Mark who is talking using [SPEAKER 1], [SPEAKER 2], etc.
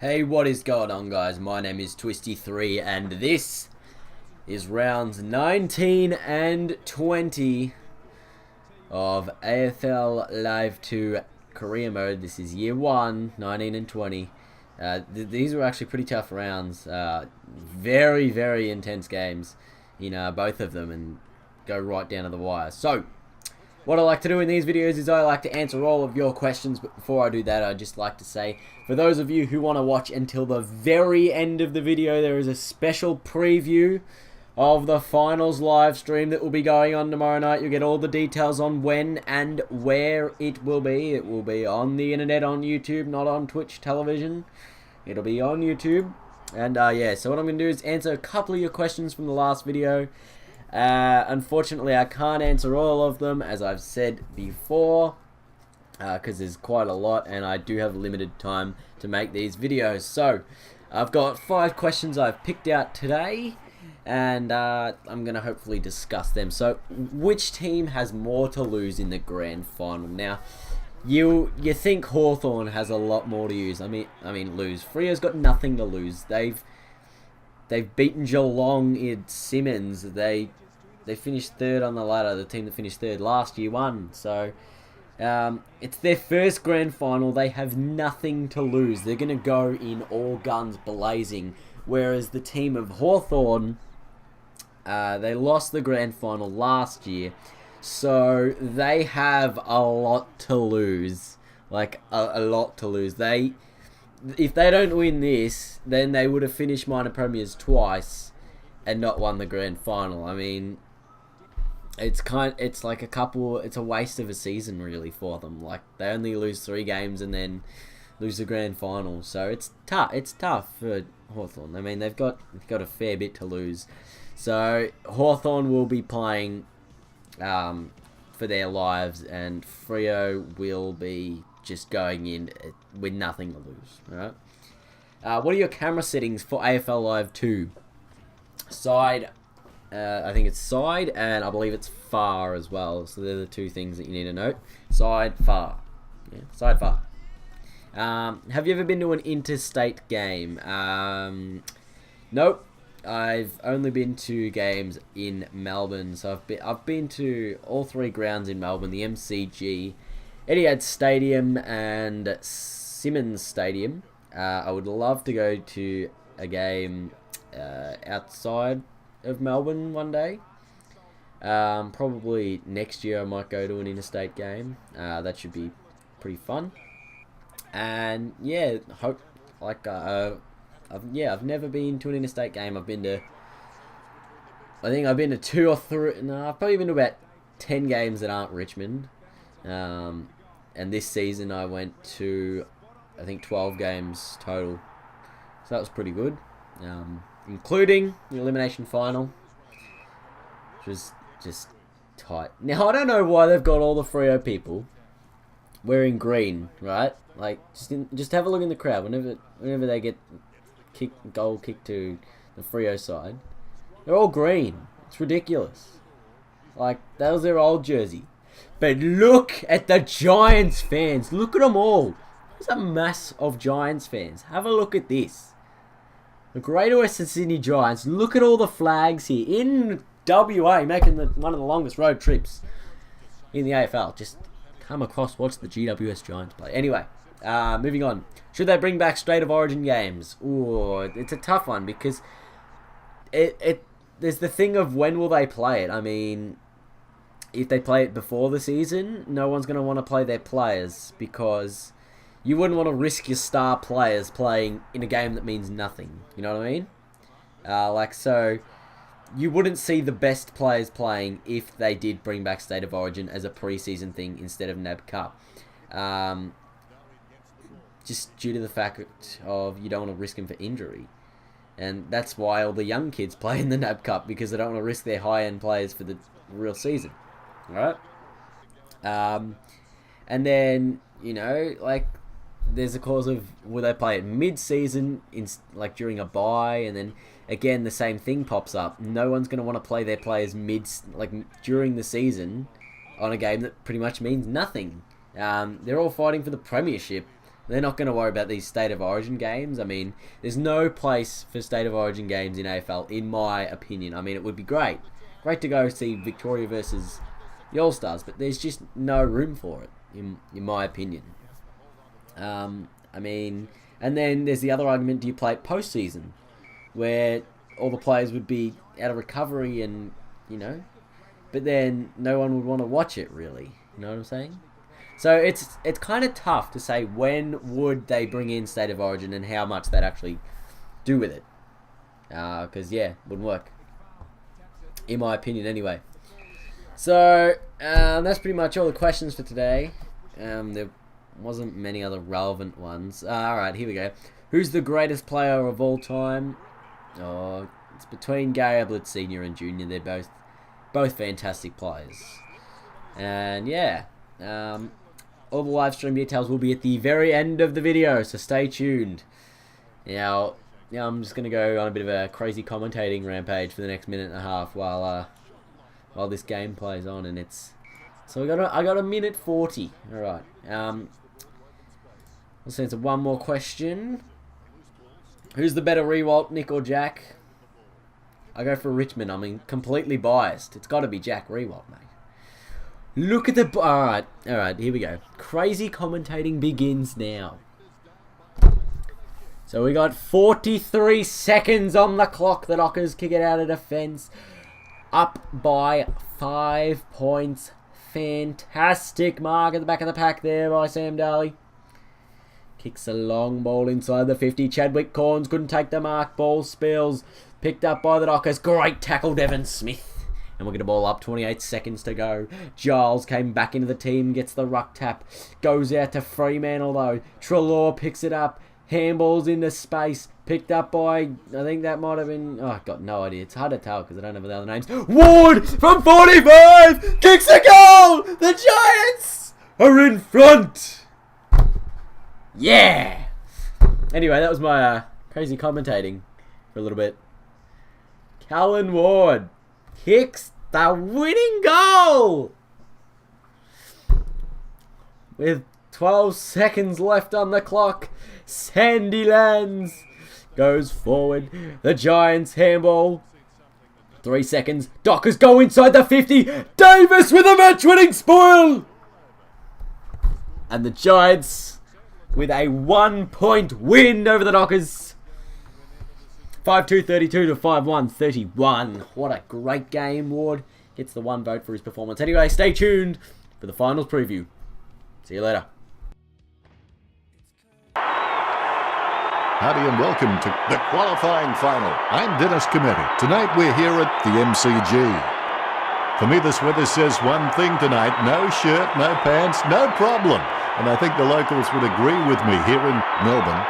[SPEAKER 1] Hey, what is going on, guys? My name is Twisty3 and this is rounds 19 and 20 of AFL Live 2 career mode. This is year 1, 19 and 20. These were actually pretty tough rounds. Very, very intense games in both of them and go right down to the wire. So, what I like to do in these videos is I like to answer all of your questions, but before I do that, I'd just like to say, for those of you who want to watch until the very end of the video, there is a special preview of the finals live stream that will be going on tomorrow night. You'll get all the details on when and where it will be. It will be on the internet, on YouTube, not on Twitch television. It'll be on YouTube. And yeah, so what I'm going to do is answer a couple of your questions from the last video. Unfortunately, I can't answer all of them, as I've said before, because there's quite a lot, and I do have limited time to make these videos. So, I've got 5 questions I've picked out today, and I'm going to hopefully discuss them. So, which team has more to lose in the grand final? Now, you think Hawthorn has a lot more to use. I mean, lose. Freo's got nothing to lose. They've beaten Geelong in Simmons. They finished 3rd on the ladder. The team that finished 3rd last year won. So, it's their first grand final. They have nothing to lose. They're going to go in all guns blazing. Whereas the team of Hawthorn, they lost the grand final last year. So, they have a lot to lose. Like, a lot to lose. If they don't win this, then they would have finished minor premiers twice and not won the grand final. I mean, it's a waste of a season really for them. Like, they only lose 3 games and then lose the grand final. So it's tough. It's tough for Hawthorn. I mean, they've got a fair bit to lose. So Hawthorn will be playing for their lives, and Freo will be just going in with nothing to lose. Alright. What are your camera settings for AFL Live 2? Side, I think it's side, and I believe it's far as well. So they're the 2 things that you need to note. Side, far. Yeah, side, far. Have you ever been to an interstate game? Nope. I've only been to games in Melbourne. So I've been to all 3 grounds in Melbourne: the MCG, Etihad Stadium, and Simmons Stadium. I would love to go to a game outside of Melbourne one day. Probably next year I might go to an interstate game. That should be pretty fun. And yeah, I've never been to an interstate game. I think I've been to 2 or 3. No, I've probably been to about 10 games that aren't Richmond. And this season I went to, I think, 12 games total. So that was pretty good. Including the elimination final, which was just tight. Now, I don't know why they've got all the Freo people wearing green, right? Like, just have a look in the crowd. Whenever they get goal kicked to the Freo side, they're all green. It's ridiculous. Like, that was their old jersey. But look at the Giants fans. Look at them all. There's a mass of Giants fans. Have a look at this. The Greater Western Sydney Giants. Look at all the flags here in WA, making one of the longest road trips in the AFL. Just come across, watch the GWS Giants play. Anyway, moving on. Should they bring back State of Origin games? Ooh, it's a tough one because there's the thing of when will they play it. I mean, if they play it before the season, no one's going to want to play their players because you wouldn't want to risk your star players playing in a game that means nothing. You know what I mean? So you wouldn't see the best players playing if they did bring back State of Origin as a pre-season thing instead of NAB Cup. Just due to the fact of you don't want to risk them for injury. And that's why all the young kids play in the NAB Cup, because they don't want to risk their high-end players for the real season. Alright? And then, there's a cause of, will they play it mid-season, during a bye, and then again the same thing pops up. No one's going to want to play their players during the season on a game that pretty much means nothing. They're all fighting for the premiership. They're not going to worry about these State of Origin games. I mean, there's no place for State of Origin games in AFL, in my opinion. I mean, it would be great. Great to go see Victoria versus the All-Stars, but there's just no room for it, in my opinion. I mean, and then there's the other argument, do you play it postseason, where all the players would be out of recovery and, you know, but then no one would want to watch it, really. You know what I'm saying? So it's kind of tough to say when would they bring in State of Origin and how much they'd actually do with it. Because, yeah, wouldn't work. In my opinion, anyway. So, that's pretty much all the questions for today. There wasn't many other relevant ones. Alright, here we go. Who's the greatest player of all time? Oh, it's between Gary Ablett Sr. and Jr. They're both fantastic players. And, yeah. All the live stream details will be at the very end of the video, so stay tuned. Now I'm just going to go on a bit of a crazy commentating rampage for the next minute and a half while this game plays on, and so I got a minute 40. All right. Let's answer one more question. Who's the better Rewalt, Nick or Jack? I go for Richmond. I mean, completely biased. It's got to be Jack Rewalt, mate. Look at the... Alright, here we go. Crazy commentating begins now. So we got 43 seconds on the clock. The Dockers kick it out of defence. Up by 5 points. Fantastic mark at the back of the pack there by Sam Daly. Kicks a long ball inside the 50. Chadwick Corns couldn't take the mark. Ball spills. Picked up by the Dockers. Great tackle, Devon Smith. And we'll get a ball up, 28 seconds to go. Giles came back into the team, gets the ruck tap. Goes out to Fremantle though. Treloar picks it up. Handballs into space. Picked up by, I think that might have been... Oh, I've got no idea. It's hard to tell because I don't know the other names. Ward from 45! Kicks a goal! The Giants are in front! Yeah! Anyway, that was my crazy commentating for a little bit. Callan Ward kicks the winning goal! With 12 seconds left on the clock, Sandilands goes forward. The Giants handball. 3 seconds. Dockers go inside the 50. Davis with a match-winning spoil! And the Giants with a 1-point win over the Dockers. 5-2-32 to 5-1-31. What a great game. Ward gets the 1 vote for his performance. Anyway, stay tuned for the finals preview. See you later.
[SPEAKER 2] Howdy and welcome to the qualifying final. I'm Dennis Cometti. Tonight we're here at the MCG. For me, this weather says one thing tonight: no shirt, no pants, no problem. And I think the locals would agree with me here in Melbourne.